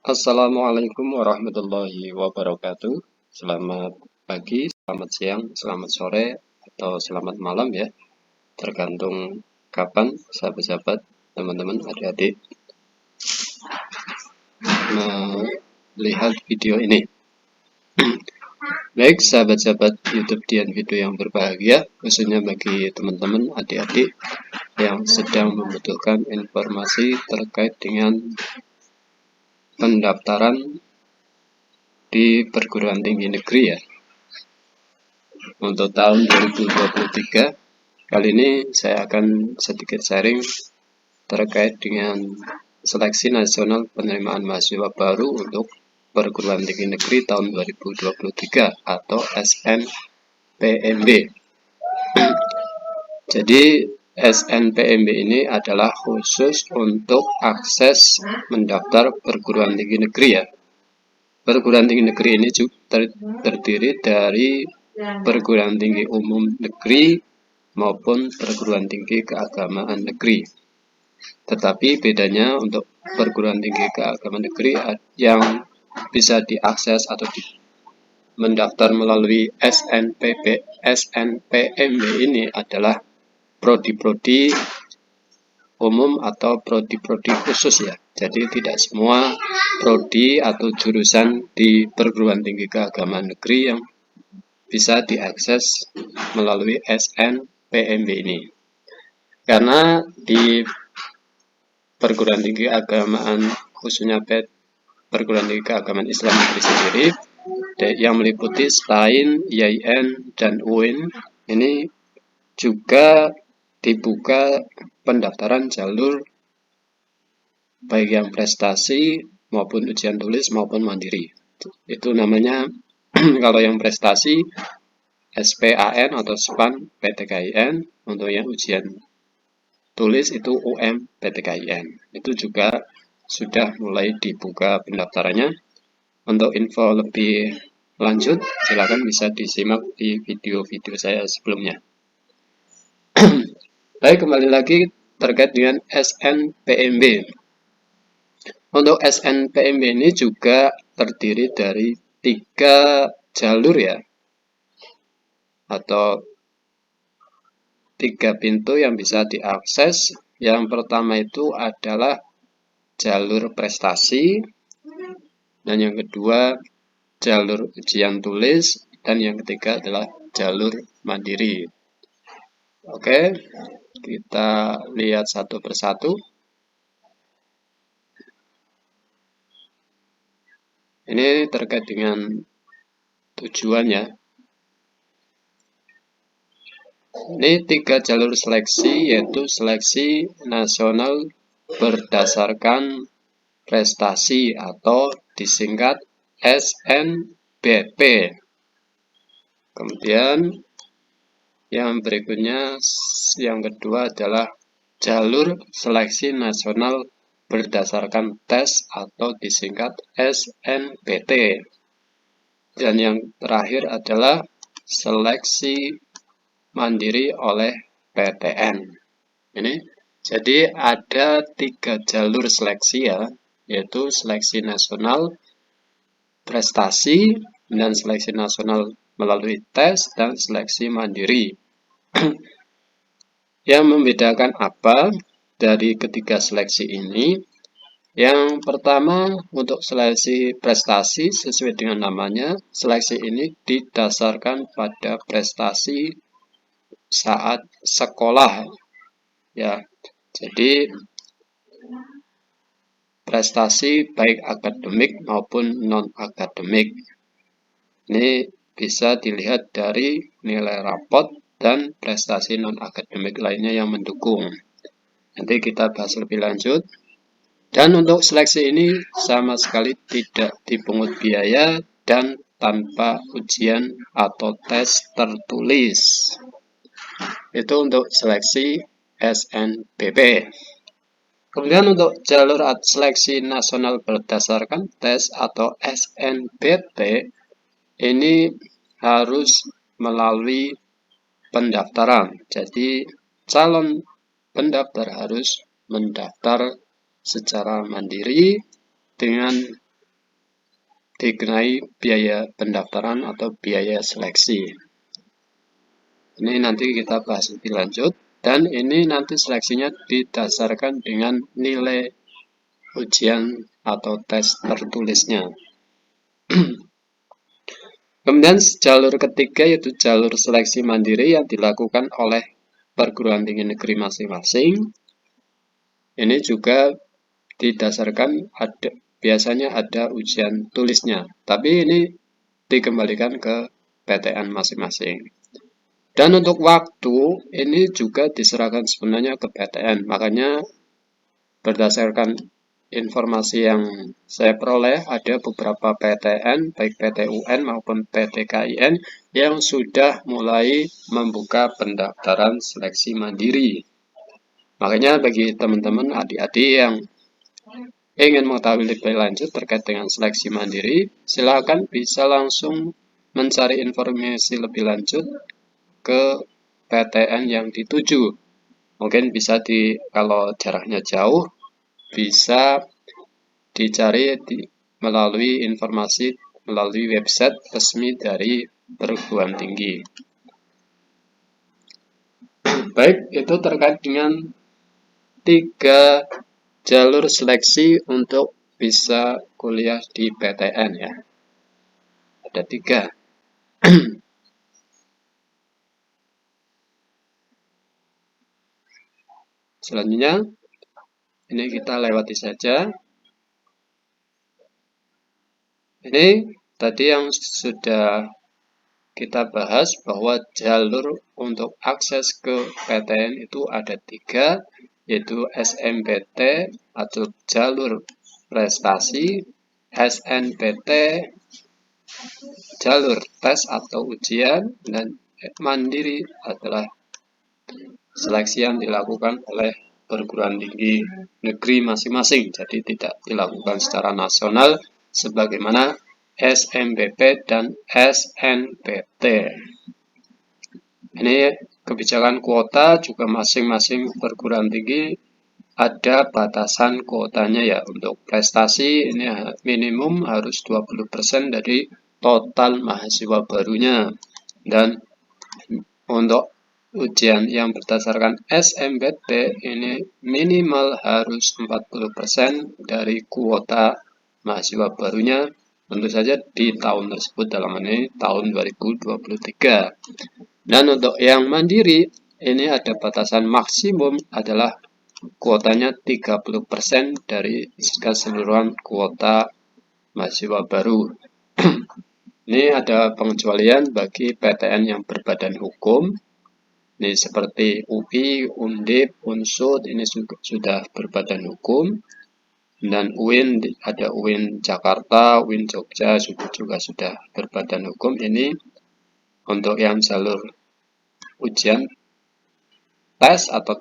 Assalamualaikum warahmatullahi wabarakatuh. Selamat pagi, selamat siang, selamat sore, atau selamat malam ya. Tergantung kapan sahabat-sahabat, teman-teman, adik-adik melihat video ini. Baik sahabat-sahabat YouTube Dian Video yang berbahagia, khususnya bagi teman-teman adik-adik yang sedang membutuhkan informasi terkait dengan pendaftaran di perguruan tinggi negeri ya. Untuk tahun 2023, kali ini saya akan sedikit sharing terkait dengan seleksi nasional penerimaan mahasiswa baru untuk perguruan tinggi negeri tahun 2023 atau SNPMB. Jadi SNPMB ini adalah khusus untuk akses mendaftar perguruan tinggi negeri ya. Perguruan tinggi negeri ini terdiri dari perguruan tinggi umum negeri maupun perguruan tinggi keagamaan negeri. Tetapi bedanya untuk perguruan tinggi keagamaan negeri yang bisa diakses atau mendaftar melalui SNPMB ini adalah prodi-prodi umum atau prodi-prodi khusus ya. Jadi tidak semua prodi atau jurusan di perguruan tinggi keagamaan negeri yang bisa diakses melalui SNPMB ini. Karena di perguruan tinggi keagamaan khususnya perguruan tinggi keagamaan Islam negeri sendiri yang meliputi STAIN, IAIN, dan UIN ini juga dibuka pendaftaran jalur baik yang prestasi maupun ujian tulis maupun mandiri. Itu namanya kalau yang prestasi SPAN atau SPAN PTKIN, untuk yang ujian tulis itu PTKIN. Itu juga sudah mulai dibuka pendaftarannya. Untuk info lebih lanjut silakan bisa disimak di video-video saya sebelumnya. Baik, kembali lagi terkait dengan SNPMB. Untuk SNPMB ini juga terdiri dari 3 jalur ya, atau 3 pintu yang bisa diakses. Yang pertama itu adalah jalur prestasi, dan yang kedua jalur ujian tulis, dan yang ketiga adalah jalur mandiri. Oke, kita lihat satu persatu. Ini terkait dengan tujuannya. Ini 3 jalur seleksi, yaitu seleksi nasional berdasarkan prestasi atau disingkat SNBP. Kemudian yang berikutnya, yang kedua adalah jalur seleksi nasional berdasarkan tes atau disingkat SNBT. Dan yang terakhir adalah seleksi mandiri oleh PTN. Ini jadi ada 3 jalur seleksi ya, yaitu seleksi nasional prestasi, dan seleksi nasional melalui tes, dan seleksi mandiri. Yang membedakan apa dari ketiga seleksi ini? Yang pertama, untuk seleksi prestasi sesuai dengan namanya, seleksi ini didasarkan pada prestasi saat sekolah ya. Jadi prestasi baik akademik maupun non-akademik. Ini bisa dilihat dari nilai rapot dan prestasi non-akademik lainnya yang mendukung. Nanti kita bahas lebih lanjut. Dan untuk seleksi ini sama sekali tidak dipungut biaya dan tanpa ujian atau tes tertulis. Itu untuk seleksi SNBP. Kemudian untuk jalur seleksi nasional berdasarkan tes atau SNBT, ini harus melalui pendaftaran. Jadi calon pendaftar harus mendaftar secara mandiri dengan dikenai biaya pendaftaran atau biaya seleksi. Ini nanti kita bahas lebih lanjut, dan ini nanti seleksinya didasarkan dengan nilai ujian atau tes tertulisnya. Kemudian jalur ketiga yaitu jalur seleksi mandiri yang dilakukan oleh perguruan tinggi negeri masing-masing. Ini juga didasarkan biasanya ada ujian tulisnya, tapi ini dikembalikan ke PTN masing-masing. Dan untuk waktu ini juga diserahkan sebenarnya ke PTN, makanya berdasarkan informasi yang saya peroleh, ada beberapa PTN, baik PTUN maupun PTKIN, yang sudah mulai membuka pendaftaran seleksi mandiri. Makanya bagi teman-teman adik-adik yang ingin mengetahui lebih lanjut terkait dengan seleksi mandiri, silakan bisa langsung mencari informasi lebih lanjut ke PTN yang dituju. Mungkin bisa kalau jaraknya jauh, bisa dicari melalui informasi melalui website resmi dari perguruan tinggi. Baik, itu terkait dengan 3 jalur seleksi untuk bisa kuliah di PTN ya. Ada 3. Selanjutnya, ini kita lewati saja. Ini tadi yang sudah kita bahas bahwa jalur untuk akses ke PTN itu ada 3, yaitu SMPT atau jalur prestasi, SNPT jalur tes atau ujian, dan mandiri adalah seleksi yang dilakukan oleh perguruan tinggi negeri masing-masing, jadi tidak dilakukan secara nasional sebagaimana SMPP dan SNPT. Ini kebijakan kuota juga masing-masing perguruan tinggi ada batasan kuotanya ya. Untuk prestasi ini minimum harus 20% dari total mahasiswa barunya, dan untuk ujian yang berdasarkan SMPT ini minimal harus 40% dari kuota mahasiswa barunya, tentu saja di tahun tersebut, dalam ini tahun 2023. Dan untuk yang mandiri ini ada batasan maksimum adalah kuotanya 30% dari keseluruhan kuota mahasiswa baru. Ini ada pengecualian bagi PTN yang berbadan hukum. Ini seperti UI, Undip, Unsud, ini sudah berbadan hukum. Dan UIN, ada UIN Jakarta, UIN Jogja juga sudah berbadan hukum. Ini untuk yang jalur ujian tes atau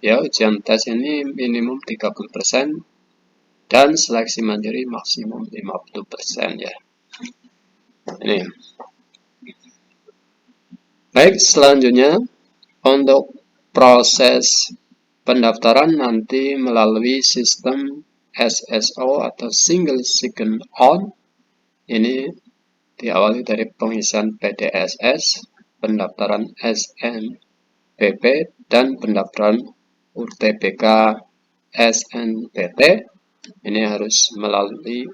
ujian tes ini minimum 30% dan seleksi mandiri maksimum 50% ya. Ini. Baik, selanjutnya untuk proses pendaftaran nanti melalui sistem SSO atau Single Sign On. Ini diawali dari pengisian PDSS, pendaftaran SNPP, dan pendaftaran UTBK SNPT. Ini harus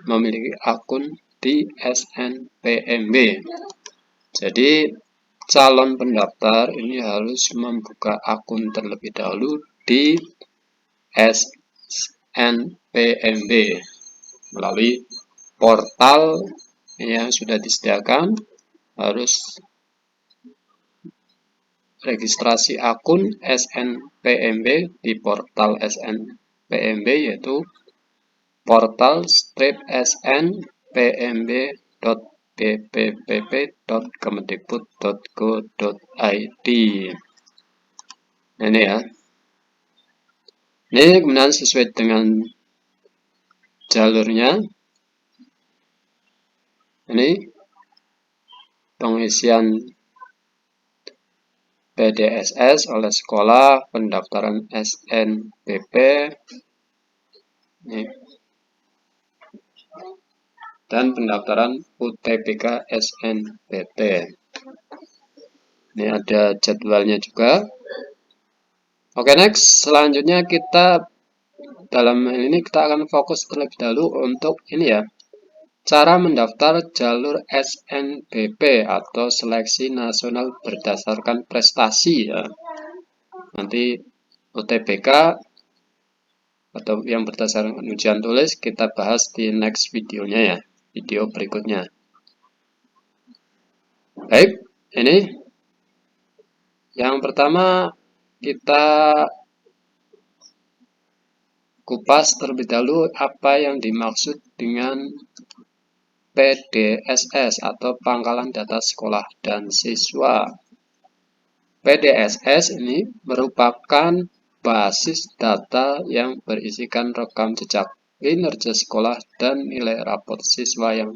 memiliki akun di SNPMB. Jadi calon pendaftar ini harus membuka akun terlebih dahulu di SNPMB melalui portal yang sudah disediakan. Harus registrasi akun SNPMB di portal SNPMB, yaitu portal/snpmb.bppp.kemendikbud.go.id. Ini ya. Ini kemudian sesuai dengan jalurnya. Ini pengisian PDSS oleh sekolah, pendaftaran SNPP. Ini dan pendaftaran UTBK SNBP. Ini ada jadwalnya juga. Oke, next. Selanjutnya dalam ini kita akan fokus terlebih dahulu untuk ini ya. Cara mendaftar jalur SNBP atau Seleksi Nasional Berdasarkan Prestasi ya. Nanti UTBK atau yang berdasarkan ujian tulis kita bahas di next videonya ya. Video berikutnya. Baik, ini yang pertama kita kupas terlebih dahulu apa yang dimaksud dengan PDSS atau Pangkalan Data Sekolah dan Siswa. PDSS ini merupakan basis data yang berisikan rekam jejak kinerja sekolah dan nilai raport siswa yang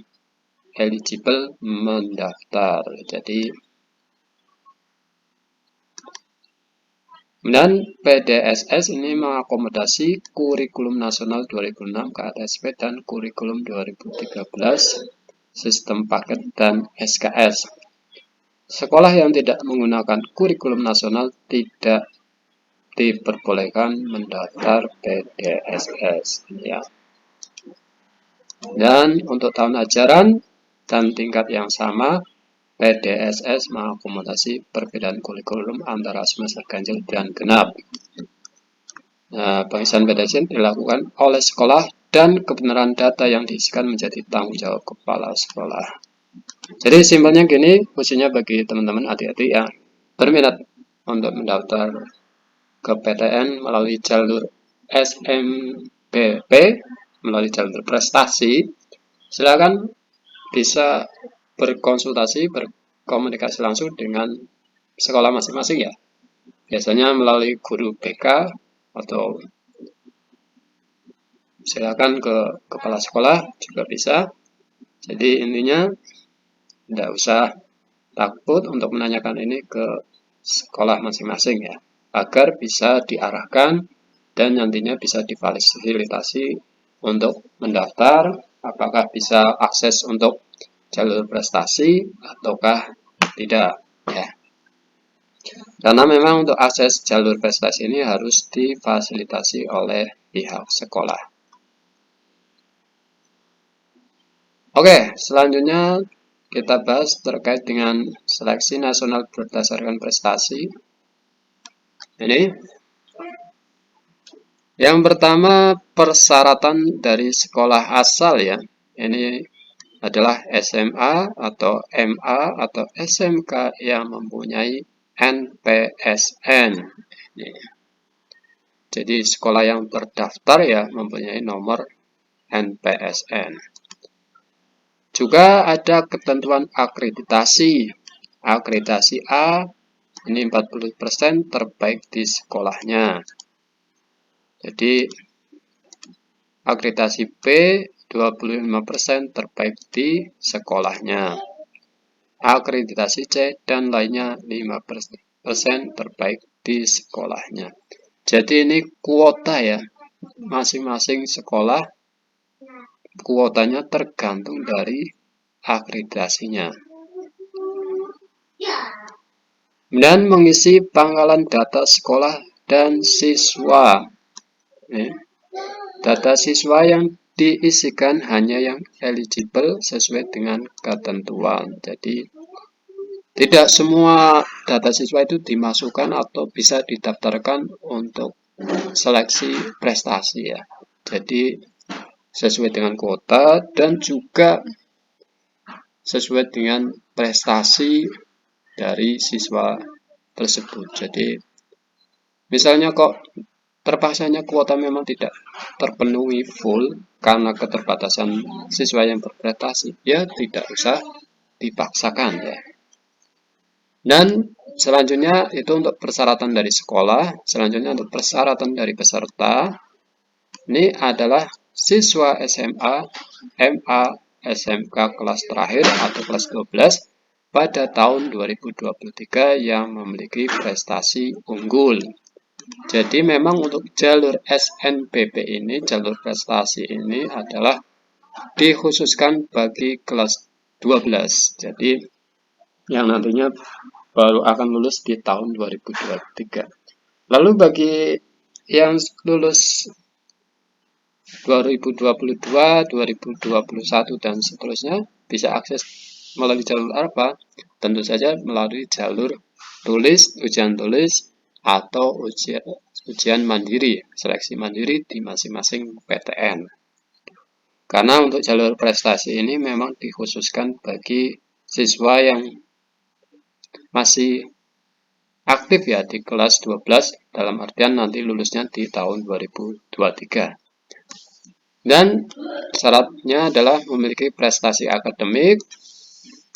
eligible mendaftar. Jadi dan PDSS ini mengakomodasi Kurikulum Nasional 2006 KTSP dan Kurikulum 2013 Sistem Paket dan SKS. Sekolah yang tidak menggunakan Kurikulum Nasional tidak diperbolehkan mendaftar PDSS ya. Dan untuk tahun ajaran dan tingkat yang sama, PDSS mengakomodasi perbedaan kurikulum antara semester ganjil dan genap. Nah, pengisian PDSS dilakukan oleh sekolah dan kebenaran data yang diisikan menjadi tanggung jawab kepala sekolah. Jadi simpelnya gini, khususnya bagi teman-teman adik-adik yang berminat untuk mendaftar ke PTN melalui jalur SNBP, melalui jalur prestasi, silakan bisa berkonsultasi, berkomunikasi langsung dengan sekolah masing-masing ya. Biasanya melalui guru BK atau silakan ke kepala sekolah juga bisa. Jadi intinya tidak usah takut untuk menanyakan ini ke sekolah masing-masing ya, agar bisa diarahkan dan nantinya bisa difasilitasi untuk mendaftar, apakah bisa akses untuk jalur prestasi ataukah tidak ya. Karena memang untuk akses jalur prestasi ini harus difasilitasi oleh pihak sekolah. Oke, selanjutnya kita bahas terkait dengan seleksi nasional berdasarkan prestasi. Ini yang pertama persyaratan dari sekolah asal ya. Ini adalah SMA atau MA atau SMK yang mempunyai NPSN. Jadi sekolah yang terdaftar ya mempunyai nomor NPSN. Juga ada ketentuan akreditasi. Akreditasi A ini 40% terbaik di sekolahnya. Jadi akreditasi B 25% terbaik di sekolahnya. Akreditasi C dan lainnya 5% terbaik di sekolahnya. Jadi ini kuota ya. Masing-masing sekolah kuotanya tergantung dari akreditasinya. Dan mengisi pangkalan data sekolah dan siswa. Data siswa yang diisikan hanya yang eligible sesuai dengan ketentuan. Jadi tidak semua data siswa itu dimasukkan atau bisa didaftarkan untuk seleksi prestasi ya. Jadi sesuai dengan kuota dan juga sesuai dengan prestasi dari siswa tersebut. Jadi misalnya kok terpaksanya kuota memang tidak terpenuhi full karena keterbatasan siswa yang berprestasi, ya tidak usah dipaksakan ya. Dan selanjutnya itu untuk persyaratan dari sekolah. Selanjutnya untuk persyaratan dari peserta. Ini adalah siswa SMA, MA, SMK kelas terakhir atau kelas 12 pada tahun 2023 yang memiliki prestasi unggul. Jadi memang untuk jalur SNBP ini, jalur prestasi ini adalah dikhususkan bagi kelas 12. Jadi yang nantinya baru akan lulus di tahun 2023. Lalu bagi yang lulus 2022, 2021 dan seterusnya bisa akses melalui jalur apa? Tentu saja melalui jalur tulis, ujian tulis atau ujian mandiri, seleksi mandiri di masing-masing PTN. Karena untuk jalur prestasi ini memang dikhususkan bagi siswa yang masih aktif ya di kelas 12, dalam artian nanti lulusnya di tahun 2023. Dan syaratnya adalah memiliki prestasi akademik,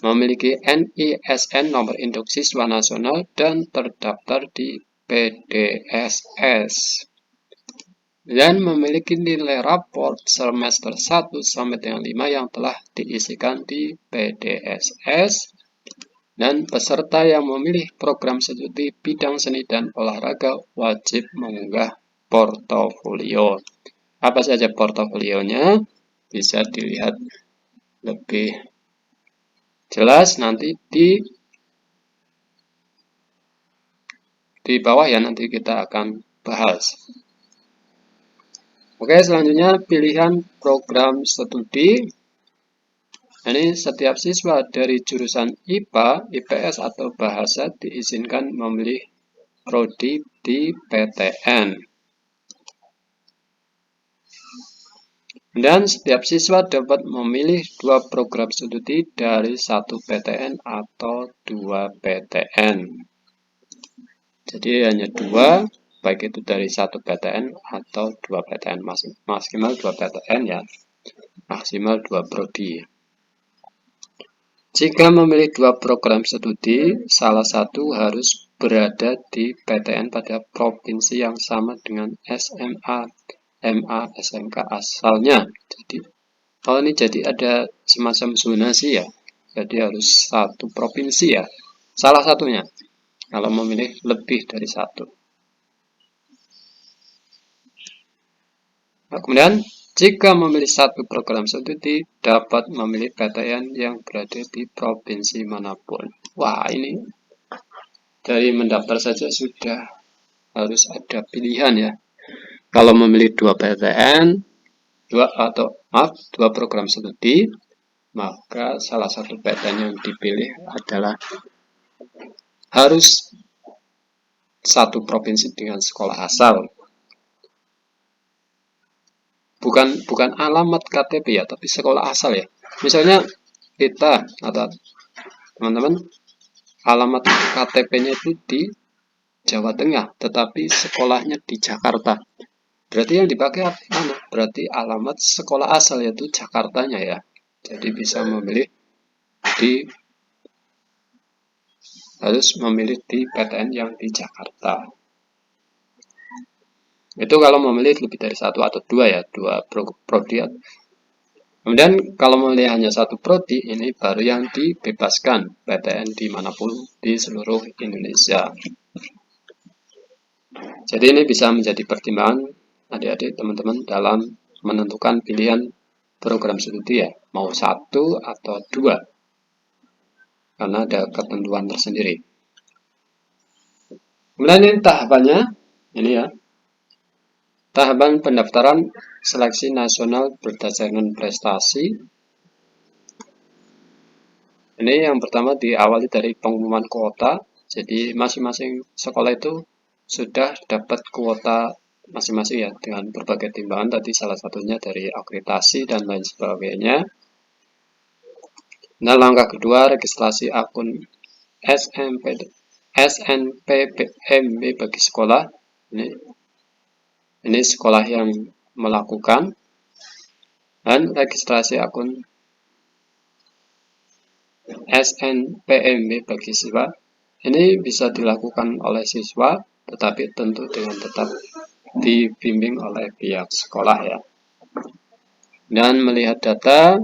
memiliki NISN nomor induk siswa nasional, dan terdaftar di PDSS. Dan memiliki nilai raport semester 1 sampai dengan 5 yang telah diisikan di PDSS. Dan peserta yang memilih program studi bidang seni dan olahraga wajib mengunggah portofolio. Apa saja portofolionya? Bisa dilihat lebih jelas nanti di bawah ya, nanti kita akan bahas. Oke, selanjutnya pilihan program studi. Ini setiap siswa dari jurusan IPA, IPS atau bahasa diizinkan memilih prodi di PTN. Dan setiap siswa dapat memilih 2 program studi dari 1 PTN atau 2 PTN. Jadi hanya 2, baik itu dari 1 PTN atau 2 PTN, maksimal 2 PTN ya, maksimal 2 prodi. Jika memilih 2 program studi, salah satu harus berada di PTN pada provinsi yang sama dengan SMA, MA, SMK asalnya. Jadi ada semacam zonasi ya. Jadi harus satu provinsi ya. Salah satunya. Kalau memilih lebih dari 1. Nah, kemudian jika memilih 1 program studi, dapat memilih PTN yang berada di provinsi manapun. Wah, ini dari mendaftar saja sudah harus ada pilihan ya. Kalau memilih 2 PTN, 2 program studi, maka salah satu PTN yang dipilih adalah harus 1 provinsi dengan sekolah asal. Bukan alamat KTP ya, tapi sekolah asal ya. Misalnya kita atau teman-teman alamat KTP-nya itu di Jawa Tengah, tetapi sekolahnya di Jakarta. Berarti yang dipakai mana? Berarti alamat sekolah asal, yaitu Jakartanya ya. Jadi bisa memilih harus memilih di PTN yang di Jakarta. Itu kalau memilih lebih dari 1 atau 2 ya, 2 prodi. Kemudian kalau memilih hanya 1 prodi, ini baru yang dibebaskan PTN dimanapun di seluruh Indonesia. Jadi ini bisa menjadi pertimbangan adik-adik teman-teman dalam menentukan pilihan program studi ya, mau 1 atau 2, karena ada ketentuan tersendiri. Kemudian ini tahapannya, ini ya, tahapan pendaftaran seleksi nasional berdasarkan prestasi. Ini yang pertama diawali dari pengumuman kuota. Jadi masing-masing sekolah itu sudah dapat kuota masing-masing ya, dengan berbagai timbangan tadi, salah satunya dari akreditasi dan lain sebagainya. Nah, langkah kedua, registrasi akun SNPPMB bagi sekolah. Ini sekolah yang melakukan. Dan registrasi akun SNPMB bagi siswa. Ini bisa dilakukan oleh siswa, tetapi tentu dengan tetap dibimbing oleh pihak sekolah ya. Dan melihat data,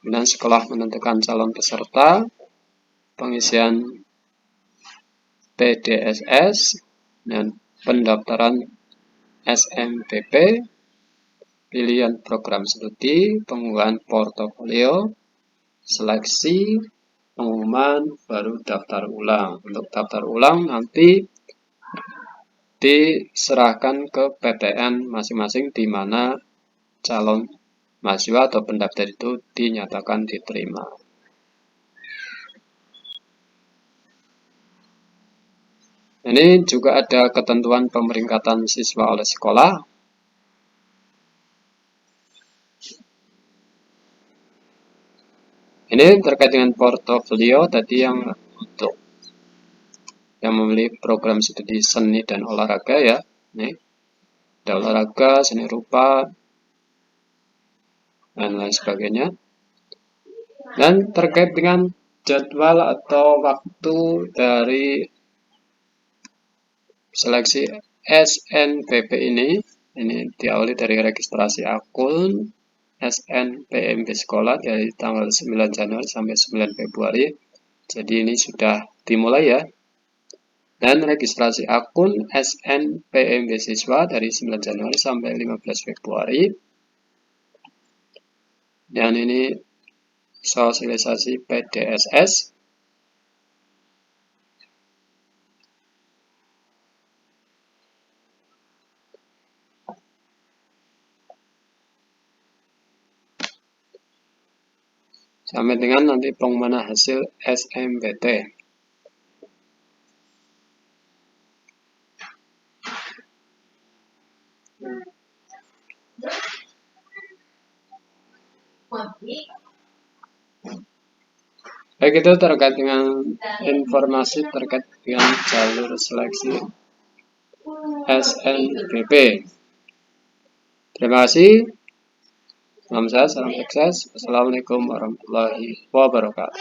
dan sekolah menentukan calon peserta, pengisian PDSS, dan pendaftaran SMPP, pilihan program studi, penggunaan portofolio, seleksi, pengumuman, baru daftar ulang. Untuk daftar ulang nanti diserahkan ke PTN masing-masing di mana calon mahasiswa atau pendaftar itu dinyatakan diterima. Ini juga ada ketentuan pemeringkatan siswa oleh sekolah. Ini terkait dengan portofolio tadi yang untuk yang memilih program studi seni dan olahraga ya. Nih, ada olahraga, seni rupa, dan lain sebagainya. Dan terkait dengan jadwal atau waktu dari seleksi SNPP ini diawali dari registrasi akun SNPMB sekolah dari tanggal 9 Januari sampai 9 Februari. Jadi ini sudah dimulai ya. Dan registrasi akun SNPMB siswa dari 9 Januari sampai 15 Februari. Dan ini sosialisasi PDSS. Sampai dengan nanti pengumuman hasil SMPT. Baik, itu terkait dengan informasi terkait dengan jalur seleksi SNPP. Terima kasih. Salam sehat, salam sukses. Wassalamualaikum warahmatullahi wabarakatuh.